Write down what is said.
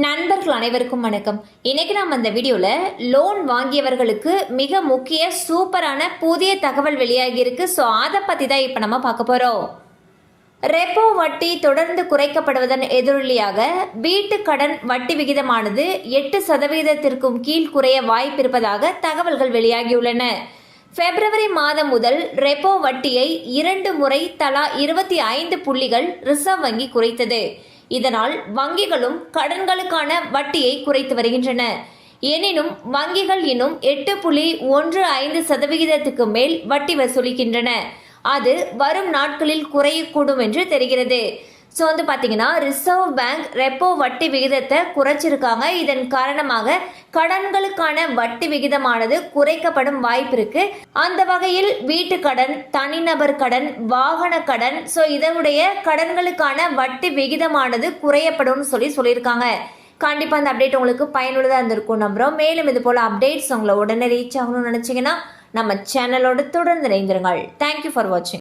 நண்பர்கள் அனைவருக்கும் வணக்கம். இன்னைக்கு நம்ம இந்த வீடியோல லோன் வாங்கியவர்களுக்கு மிக முக்கிய சூப்பரான புதிய தகவல் வெளியாகி இருக்கு. ஸோ அதை பத்தி தான் இப்போ நம்ம பார்க்க போறோம். ரெப்போ வட்டி தொடர்ந்து குறைக்கப்படுவதன் எதிரொலியாக வீட்டு கடன் வட்டி விகிதமானது 8% கீழ் குறைய வாய்ப்பிருப்பதாக தகவல்கள் வெளியாகியுள்ளன. பிப்ரவரி மாதம் முதல் ரெப்போ வட்டியை 2 முறை தலா 25 புள்ளிகள் ரிசர்வ் வங்கி குறைத்தது. இதனால் வங்கிகளும் கடன்களுக்கான வட்டியை குறைத்து வருகின்றன. எனினும் வங்கிகள் இன்னும் 8.15% மேல் வட்டி வசூலிக்கின்றன. அது வரும் நாட்களில் குறையக்கூடும் என்று தெரிகிறது. ஸோ பார்த்தீங்கன்னா ரிசர்வ் பேங்க் ரெப்போ வட்டி விகிதத்தை குறைச்சிருக்காங்க. இதன் காரணமாக கடன்களுக்கான வட்டி விகிதமானது குறைக்கப்படும் வாய்ப்பு இருக்கு. அந்த வகையில் வீட்டு கடன், தனிநபர் கடன், வாகன கடன், ஸோ இதனுடைய கடன்களுக்கான வட்டி விகிதமானது குறையப்படும் சொல்லியிருக்காங்க. கண்டிப்பாக அந்த அப்டேட் உங்களுக்கு பயனுள்ளதாக இருந்திருக்கும் நம்புறோம். மேலும் இது போல அப்டேட்ஸ் உங்களை உடனே ரீச் ஆகணும்னு நினைச்சீங்கன்னா நம்ம சேனலோடு தொடர்ந்து இணைந்திருங்கள். தேங்க்யூ ஃபார் வாட்சிங்.